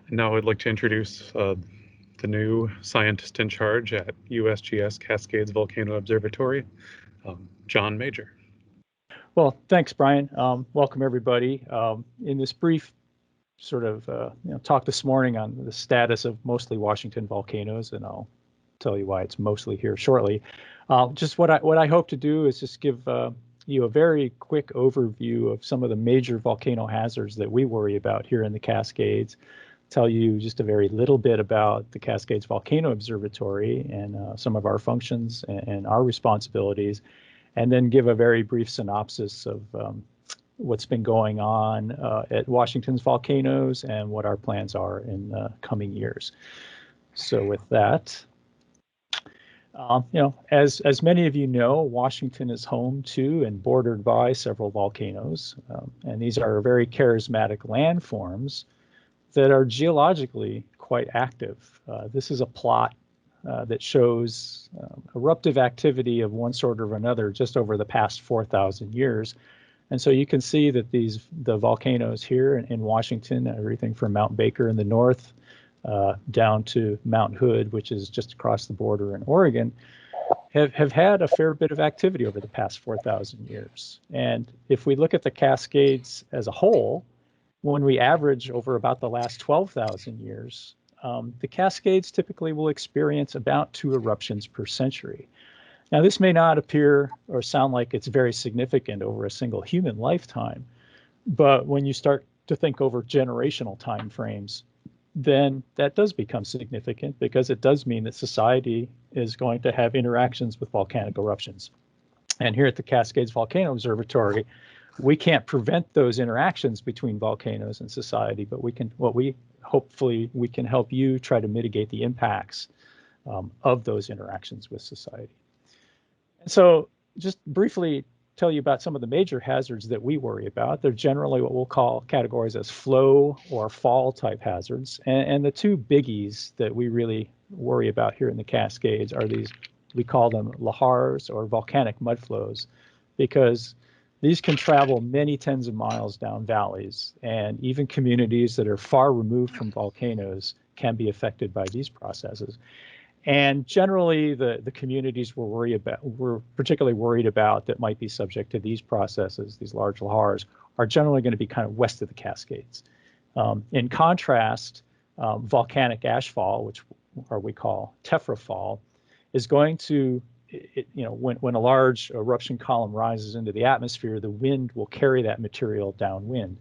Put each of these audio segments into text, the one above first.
Now I'd like to introduce the new scientist in charge at USGS Cascades Volcano Observatory, Jon Major. Well, thanks, Brian. Welcome, everybody. In this brief sort of talk this morning on the status of mostly Washington volcanoes, and I'll tell you why it's mostly here shortly. Just what I hope to do is just give you a very quick overview of some of the major volcano hazards that we worry about here in the Cascades. Tell you just a very little bit about the Cascades Volcano Observatory and some of our functions and our responsibilities, and then give a very brief synopsis of what's been going on at Washington's volcanoes and what our plans are in coming years. So with that, as many of you know, Washington is home to and bordered by several volcanoes, and these are very charismatic landforms that are geologically quite active. This is a plot that shows eruptive activity of one sort or another just over the past 4,000 years. And so you can see that the volcanoes here in Washington, everything from Mount Baker in the north down to Mount Hood, which is just across the border in Oregon, have had a fair bit of activity over the past 4,000 years. And if we look at the Cascades as a whole, when we average over about the last 12,000 years, the Cascades typically will experience about 2 eruptions per century. Now, this may not appear or sound like it's very significant over a single human lifetime, but when you start to think over generational time frames, then that does become significant because it does mean that society is going to have interactions with volcanic eruptions. And here at the Cascades Volcano Observatory, we can't prevent those interactions between volcanoes and society, but hopefully we can help you try to mitigate the impacts of those interactions with society. And so just briefly tell you about some of the major hazards that we worry about. They're generally what we'll call categories as flow or fall type hazards. And the 2 biggies that we really worry about here in the Cascades are these, we call them lahars or volcanic mudflows, because these can travel many tens of miles down valleys, and even communities that are far removed from volcanoes can be affected by these processes. And generally, the communities we're particularly worried about that might be subject to these processes, these large lahars, are generally going to be kind of west of the Cascades. In contrast, volcanic ashfall, which we call tephra fall, is going to when a large eruption column rises into the atmosphere, the wind will carry that material downwind.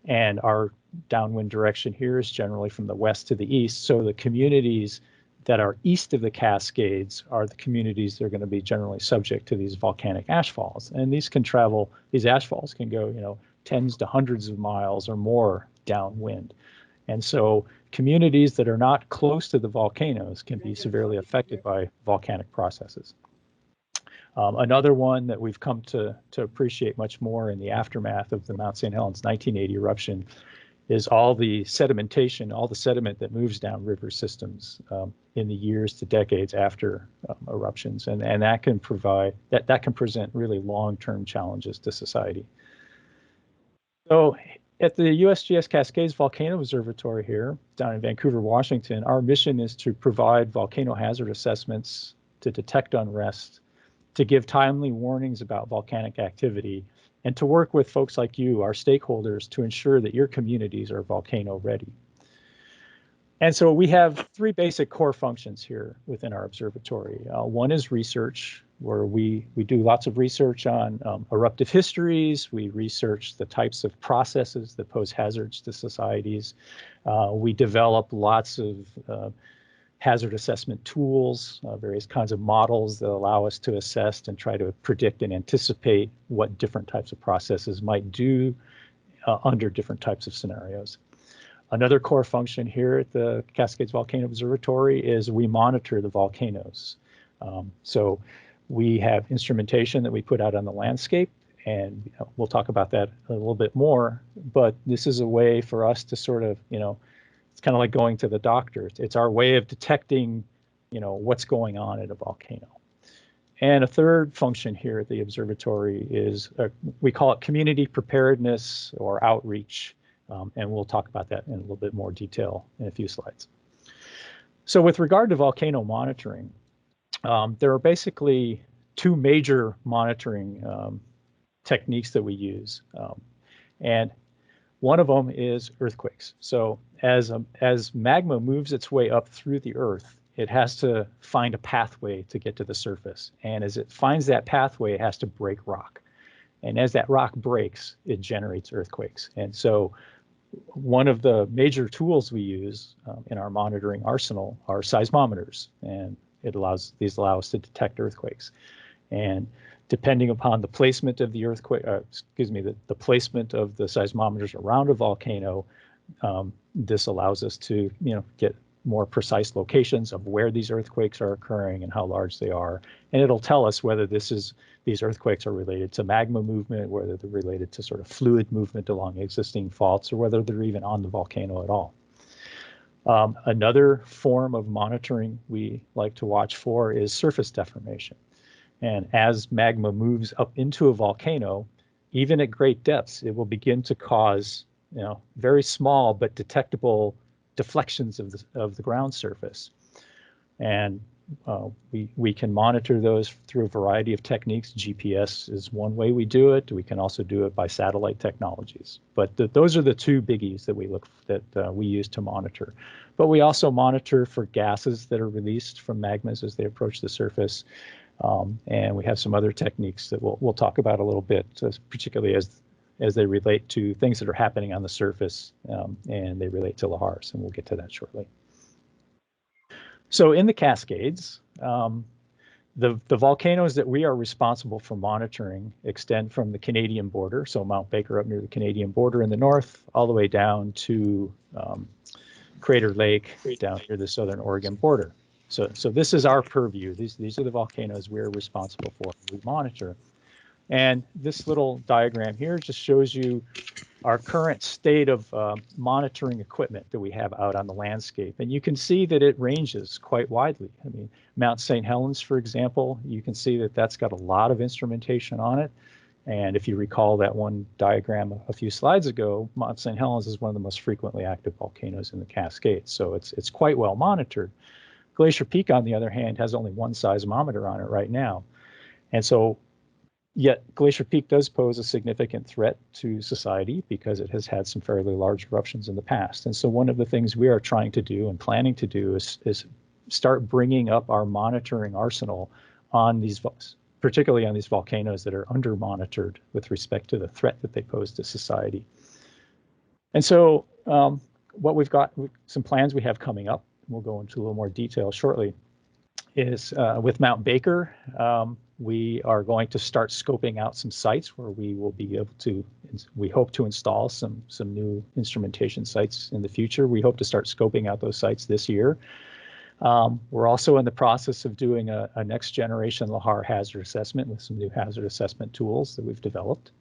And our downwind direction here is generally from the west to the east. So the communities that are east of the Cascades are the communities that are going to be generally subject to these volcanic ashfalls. And these ashfalls can go, tens to hundreds of miles or more downwind. And so communities that are not close to the volcanoes can be severely affected by volcanic processes. Another one that we've come to appreciate much more in the aftermath of the Mount St. Helens 1980 eruption is all the sedimentation, all the sediment that moves down river systems in the years to decades after eruptions, and that can present really long-term challenges to society. So at the USGS Cascades Volcano Observatory here down in Vancouver, Washington, our mission is to provide volcano hazard assessments, to detect unrest, to give timely warnings about volcanic activity, and to work with folks like you, our stakeholders, to ensure that your communities are volcano ready. And so we have 3 basic core functions here within our observatory. One is research, where we do lots of research on eruptive histories. We research the types of processes that pose hazards to societies. We develop lots of hazard assessment tools, various kinds of models that allow us to assess and try to predict and anticipate what different types of processes might do under different types of scenarios. Another core function here at the Cascades Volcano Observatory is we monitor the volcanoes. So we have instrumentation that we put out on the landscape, and we'll talk about that a little bit more, but this is a way for us to sort of, it's kind of like going to the doctor. It's our way of detecting, what's going on at a volcano. And a third function here at the observatory is, we call it community preparedness or outreach. And we'll talk about that in a little bit more detail in a few slides. So with regard to volcano monitoring, there are basically two major monitoring techniques that we use. And one of them is earthquakes. So as magma moves its way up through the earth, it has to find a pathway to get to the surface. And as it finds that pathway, it has to break rock. And as that rock breaks, it generates earthquakes. And so one of the major tools we use in our monitoring arsenal are seismometers, and these allow us to detect earthquakes. And depending upon the placement of the earthquake, the placement of the seismometers around a volcano, this allows us to get more precise locations of where these earthquakes are occurring and how large they are. And it'll tell us whether these earthquakes are related to magma movement, whether they're related to sort of fluid movement along existing faults, or whether they're even on the volcano at all. Another form of monitoring we like to watch for is surface deformation. And as magma moves up into a volcano, even at great depths, it will begin to cause very small but detectable deflections of the ground surface. And we can monitor those through a variety of techniques. GPS is one way we do it. We can also do it by satellite technologies. But those are the two biggies that we use to monitor. But we also monitor for gases that are released from magmas as they approach the surface. And we have some other techniques that we'll talk about a little bit, particularly as they relate to things that are happening on the surface, and they relate to lahars, and we'll get to that shortly. So in the Cascades, the volcanoes that we are responsible for monitoring extend from the Canadian border, so Mount Baker up near the Canadian border in the north, all the way down to Crater Lake down near the southern Oregon border. So this is our purview. These are the volcanoes we're responsible for, we monitor. And this little diagram here just shows you our current state of monitoring equipment that we have out on the landscape. And you can see that it ranges quite widely. I mean, Mount St. Helens, for example, you can see that that's got a lot of instrumentation on it. And if you recall that one diagram a few slides ago, Mount St. Helens is one of the most frequently active volcanoes in the Cascades. So it's quite well monitored. Glacier Peak, on the other hand, has only one seismometer on it right now. And so yet Glacier Peak does pose a significant threat to society because it has had some fairly large eruptions in the past. And so one of the things we are trying to do and planning to do is start bringing up our monitoring arsenal on these, particularly on these volcanoes that are under monitored with respect to the threat that they pose to society. And so what we've got, some plans we have coming up, we'll go into a little more detail shortly, is with Mount Baker, we are going to start scoping out some sites where we will be able to, we hope to install some new instrumentation sites in the future. We hope to start scoping out those sites this year. We're also in the process of doing a next generation lahar hazard assessment with some new hazard assessment tools that we've developed.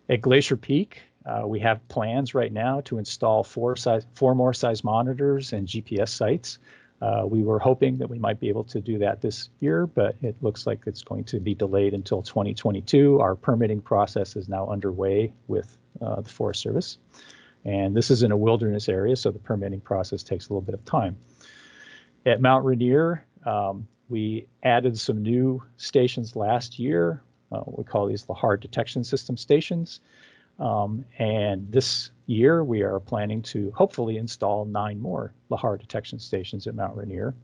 At Glacier Peak, we have plans right now to install four more seismometers and GPS sites. We were hoping that we might be able to do that this year, but it looks like it's going to be delayed until 2022. Our permitting process is now underway with the Forest Service. And this is in a wilderness area, so the permitting process takes a little bit of time. At Mount Rainier, we added some new stations last year. We call these lahar detection system stations. And this year, we are planning to hopefully install 9 more lahar detection stations at Mount Rainier.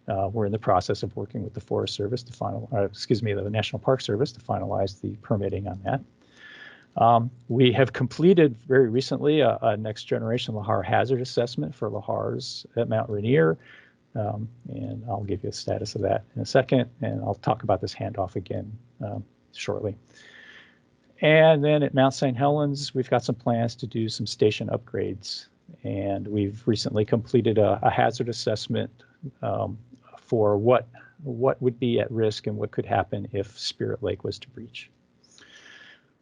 We're in the process of working with the Forest Service to the National Park Service to finalize the permitting on that. We have completed very recently a next generation lahar hazard assessment for lahars at Mount Rainier. And I'll give you a status of that in a second, and I'll talk about this handoff again shortly. And then at Mount St. Helens, we've got some plans to do some station upgrades. And we've recently completed a hazard assessment for what would be at risk and what could happen if Spirit Lake was to breach.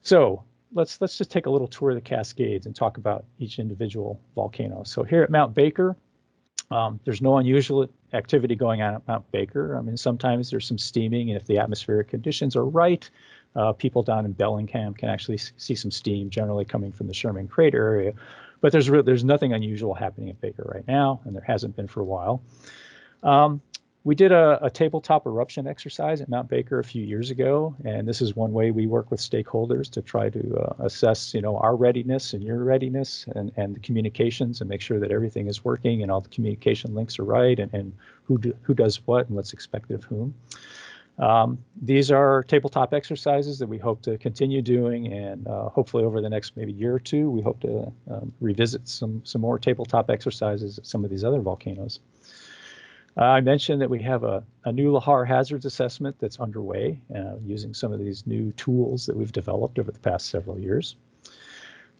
So let's just take a little tour of the Cascades and talk about each individual volcano. So here at Mount Baker, there's no unusual activity going on at Mount Baker. I mean, sometimes there's some steaming, and if the atmospheric conditions are right, people down in Bellingham can actually see some steam generally coming from the Sherman Crater area. but there's nothing unusual happening at Baker right now, and there hasn't been for a while. We did a tabletop eruption exercise at Mount Baker a few years ago, and this is one way we work with stakeholders to try to assess, our readiness and your readiness and the communications, and make sure that everything is working and all the communication links are right, and who does what and what's expected of whom. These are tabletop exercises that we hope to continue doing, and hopefully over the next maybe year or two, we hope to revisit some more tabletop exercises at some of these other volcanoes. I mentioned that we have a new lahar hazards assessment that's underway using some of these new tools that we've developed over the past several years.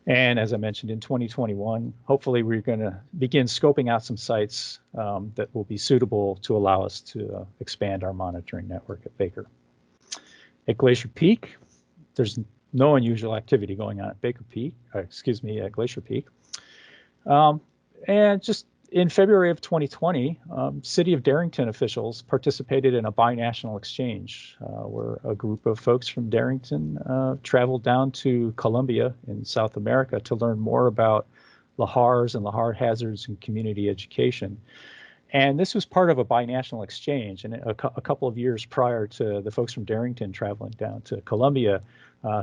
And as I mentioned, in 2021, hopefully we're going to begin scoping out some sites that will be suitable to allow us to expand our monitoring network at Baker. At Glacier Peak, there's no unusual activity going on at at Glacier Peak. And just in February of 2020, City of Darrington officials participated in a binational exchange where a group of folks from Darrington traveled down to Colombia in South America to learn more about lahars and lahar hazards and community education. And this was part of a binational exchange. And a couple of years prior to the folks from Darrington traveling down to Colombia,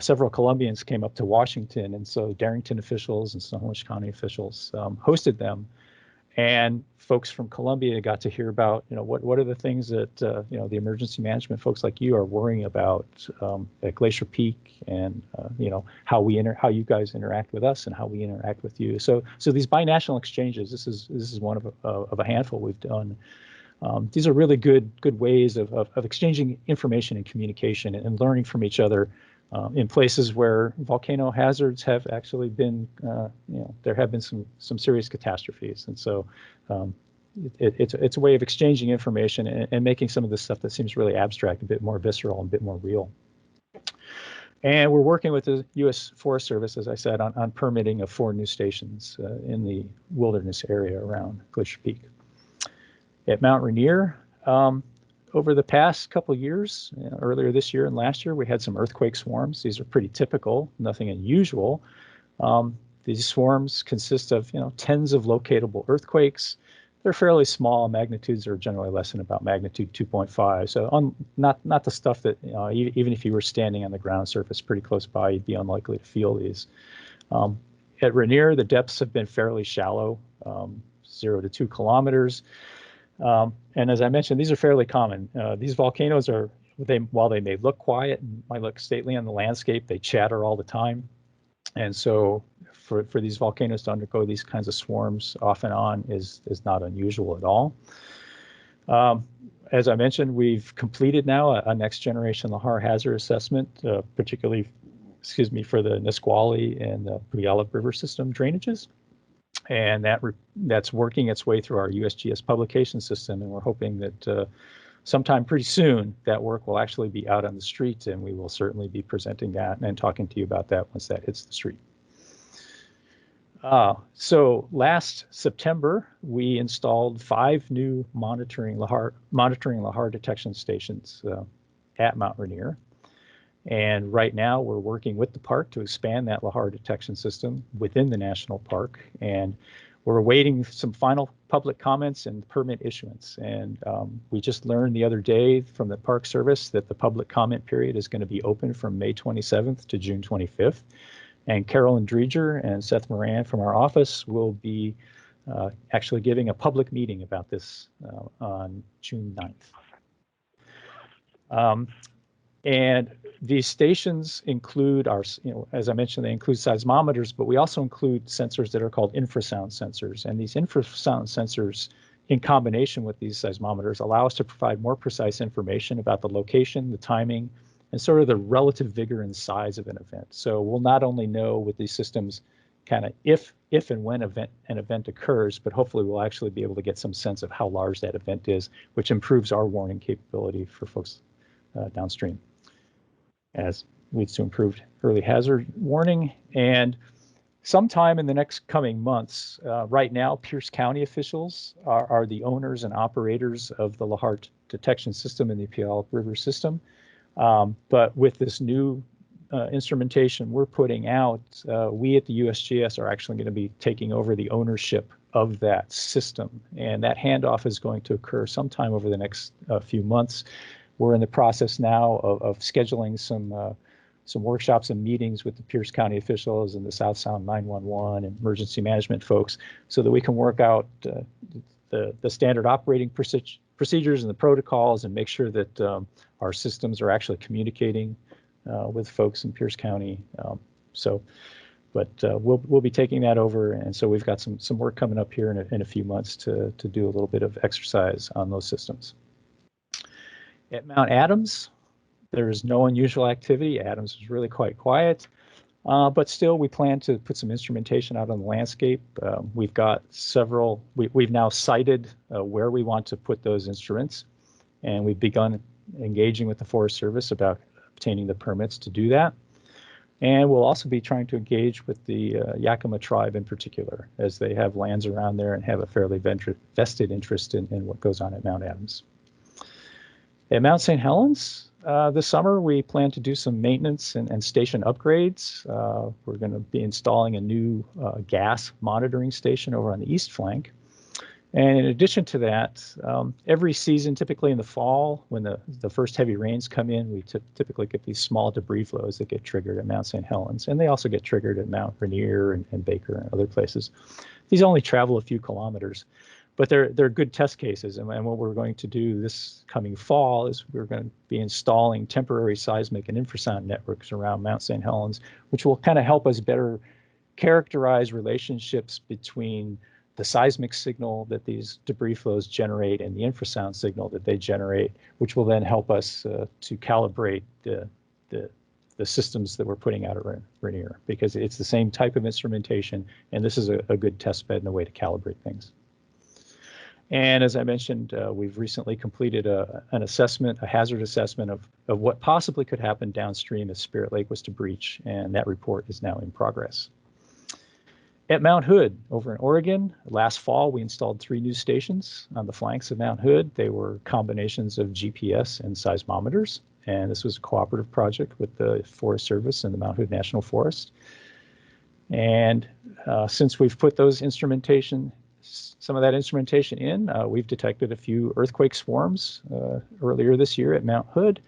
several Colombians came up to Washington. And so Darrington officials and Snohomish County officials hosted them. And folks from Colombia got to hear about, what are the things that, the emergency management folks like you are worrying about at Glacier Peak, and, how you guys interact with us and how we interact with you. So these binational exchanges, this is one of a handful we've done. These are really good ways of exchanging information and communication and learning from each other in places where volcano hazards have actually been, there have been some serious catastrophes. And so it's a way of exchanging information and making some of this stuff that seems really abstract a bit more visceral and a bit more real. And we're working with the U.S. Forest Service, as I said, on permitting of 4 new stations in the wilderness area around Glacier Peak. At Mount Rainier, over the past couple of years, earlier this year and last year, we had some earthquake swarms. These are pretty typical, nothing unusual. These swarms consist of, tens of locatable earthquakes. They're fairly small. Magnitudes are generally less than about magnitude 2.5. So not the stuff that, even if you were standing on the ground surface pretty close by, you'd be unlikely to feel these. At Rainier, the depths have been fairly shallow, 0 to 2 kilometers. And as I mentioned, these are fairly common. These volcanoes while they may look quiet and might look stately on the landscape, they chatter all the time. And so for these volcanoes to undergo these kinds of swarms off and on is not unusual at all. As I mentioned, we've completed now a next generation lahar hazard assessment, particularly, for the Nisqually and the Puyallup River system drainages. And that's working its way through our USGS publication system, and we're hoping that sometime pretty soon that work will actually be out on the street, and we will certainly be presenting that and talking to you about that once that hits the street. So last September, we installed 5 new monitoring lahar detection stations at Mount Rainier. And right now we're working with the park to expand that lahar detection system within the national park. And we're awaiting some final public comments and permit issuance. And we just learned the other day from the Park Service that the public comment period is going to be open from May 27th to June 25th. And Carolyn Dreger and Seth Moran from our office will be actually giving a public meeting about this on June 9th. And these stations include as I mentioned, they include seismometers, but we also include sensors that are called infrasound sensors. And these infrasound sensors, in combination with these seismometers, allow us to provide more precise information about the location, the timing, and sort of the relative vigor and size of an event. So we'll not only know with these systems kind of if and when an event occurs, but hopefully we'll actually be able to get some sense of how large that event is, which improves our warning capability for folks downstream, as leads to improved early hazard warning. And sometime in the next coming months, right now, Pierce County officials are the owners and operators of the lahar detection system in the Puyallup River system. But with this new instrumentation we're putting out, we at the USGS are actually going to be taking over the ownership of that system, and that handoff is going to occur sometime over the next few months. We're in the process now of scheduling some workshops and meetings with the Pierce County officials and the South Sound 911 and emergency management folks, so that we can work out the standard operating procedures and the protocols, and make sure that our systems are actually communicating with folks in Pierce County. But we'll be taking that over, and so we've got some work coming up here in a few months to do a little bit of exercise on those systems. At Mount Adams, there is no unusual activity. Adams is really quite quiet, but still we plan to put some instrumentation out on the landscape. We've got several, we've now cited where we want to put those instruments, and we've begun engaging with the Forest Service about obtaining the permits to do that. And we'll also be trying to engage with the Yakima tribe in particular, as they have lands around there and have a fairly vested interest in what goes on at Mount Adams. At Mount St. Helens, this summer we plan to do some maintenance and station upgrades. We're going to be installing a new gas monitoring station over on the east flank. And in addition to that, every season, typically in the fall, when the first heavy rains come in, we typically get these small debris flows that get triggered at Mount St. Helens, and they also get triggered at Mount Rainier and Baker and other places. These only travel a few kilometers, but they're good test cases. And what we're going to do this coming fall is we're going to be installing temporary seismic and infrasound networks around Mount St. Helens, which will kind of help us better characterize relationships between the seismic signal that these debris flows generate and the infrasound signal that they generate, which will then help us to calibrate the systems that we're putting out at Rainier, because it's the same type of instrumentation, and this is a good test bed and a way to calibrate things. And as I mentioned, we've recently completed an assessment, a hazard assessment of what possibly could happen downstream if Spirit Lake was to breach, and that report is now in progress. At Mount Hood over in Oregon, last fall we installed 3 new stations on the flanks of Mount Hood. They were combinations of GPS and seismometers, and this was a cooperative project with the Forest Service and the Mount Hood National Forest. And since we've put those some of that instrumentation in, we've detected a few earthquake swarms earlier this year at Mount Hood.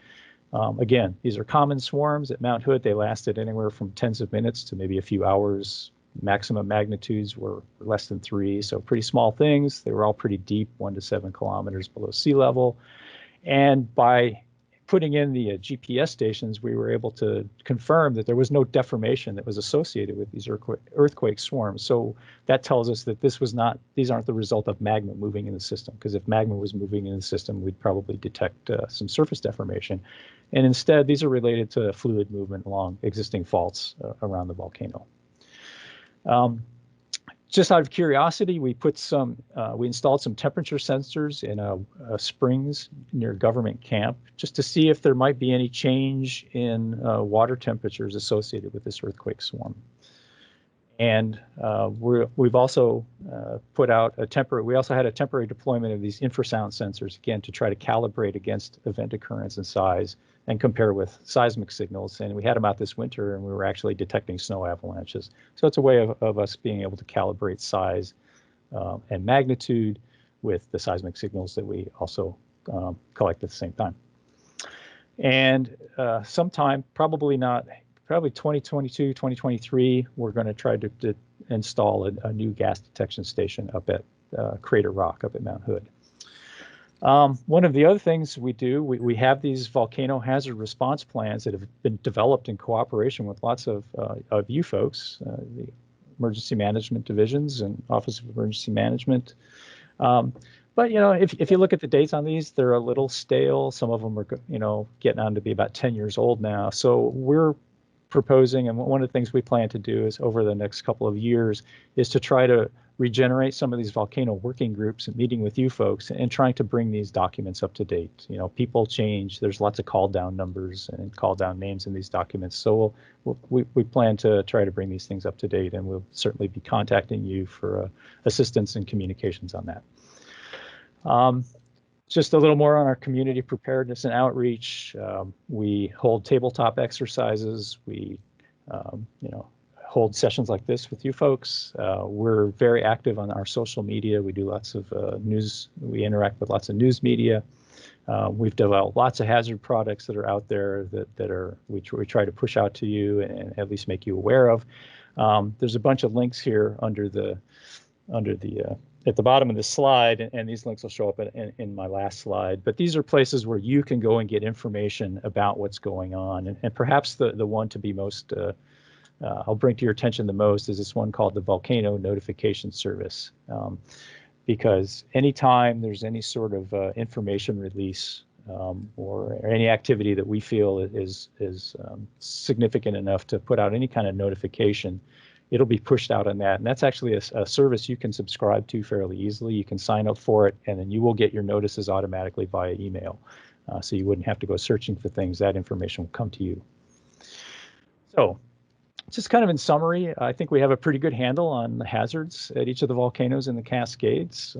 Again, these are common swarms. At Mount Hood, they lasted anywhere from tens of minutes to maybe a few hours. Maximum magnitudes were less than 3, so pretty small things. They were all pretty deep, 1 to 7 kilometers below sea level. And by putting in the GPS stations, we were able to confirm that there was no deformation that was associated with these earthquake swarms. So that tells us that these aren't the result of magma moving in the system, because if magma was moving in the system, we'd probably detect some surface deformation. And instead, these are related to fluid movement along existing faults around the volcano. Just out of curiosity, we installed some temperature sensors in a springs near government camp, just to see if there might be any change in water temperatures associated with this earthquake swarm. And we've also put out we also had a temporary deployment of these infrasound sensors, again, to try to calibrate against event occurrence and size and compare with seismic signals. And we had them out this winter, and we were actually detecting snow avalanches. So it's a way of us being able to calibrate size and magnitude with the seismic signals that we also collect at the same time. And sometime, probably 2022, 2023, we're going to try to install a new gas detection station up at Crater Rock up at Mount Hood. One of the other things we do, we have these volcano hazard response plans that have been developed in cooperation with lots of you folks, the emergency management divisions and Office of Emergency Management. But, if you look at the dates on these, they're a little stale. Some of them are, getting on to be about 10 years old now. So we're proposing, and one of the things we plan to do is over the next couple of years is to try to regenerate some of these volcano working groups and meeting with you folks and trying to bring these documents up to date. People change. There's lots of call down numbers and call down names in these documents. So we plan to try to bring these things up to date, and we'll certainly be contacting you for assistance and communications on that. Just a little more on our community preparedness and outreach. We hold tabletop exercises. We, hold sessions like this with you folks. We're very active on our social media. We do lots of news. We interact with lots of news media. We've developed lots of hazard products that are out there that we try to push out to you and at least make you aware of. There's a bunch of links here at the bottom of this slide, and these links will show up in my last slide. But these are places where you can go and get information about what's going on. And perhaps the one to be most I'll bring to your attention the most is this one called the Volcano Notification Service. Because anytime there's any sort of information release or any activity that we feel is significant enough to put out any kind of notification, it'll be pushed out on that. And that's actually a service you can subscribe to fairly easily. You can sign up for it, and then you will get your notices automatically via email. So you wouldn't have to go searching for things. That information will come to you. So just kind of in summary, I think we have a pretty good handle on the hazards at each of the volcanoes in the Cascades.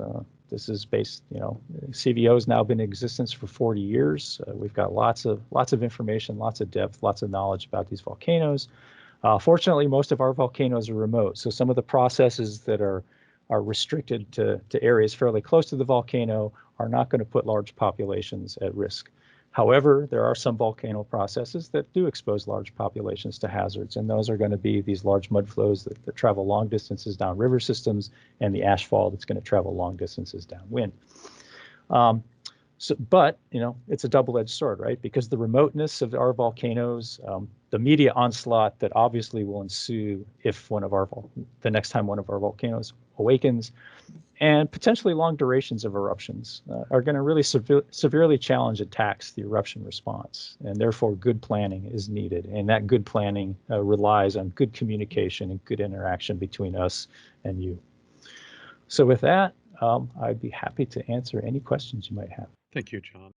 This is based, CVO has now been in existence for 40 years. We've got lots of information, lots of depth, lots of knowledge about these volcanoes. Fortunately, most of our volcanoes are remote, so some of the processes that are restricted to areas fairly close to the volcano are not going to put large populations at risk. However, there are some volcano processes that do expose large populations to hazards, and those are going to be these large mud flows that travel long distances down river systems and the ashfall that's going to travel long distances downwind. But it's a double-edged sword, right? Because the remoteness of our volcanoes, the media onslaught that obviously will ensue if the next time one of our volcanoes awakens, and potentially long durations of eruptions are going to really severely challenge and tax the eruption response, and therefore good planning is needed. And that good planning relies on good communication and good interaction between us and you. So with that, I'd be happy to answer any questions you might have. Thank you, Jon.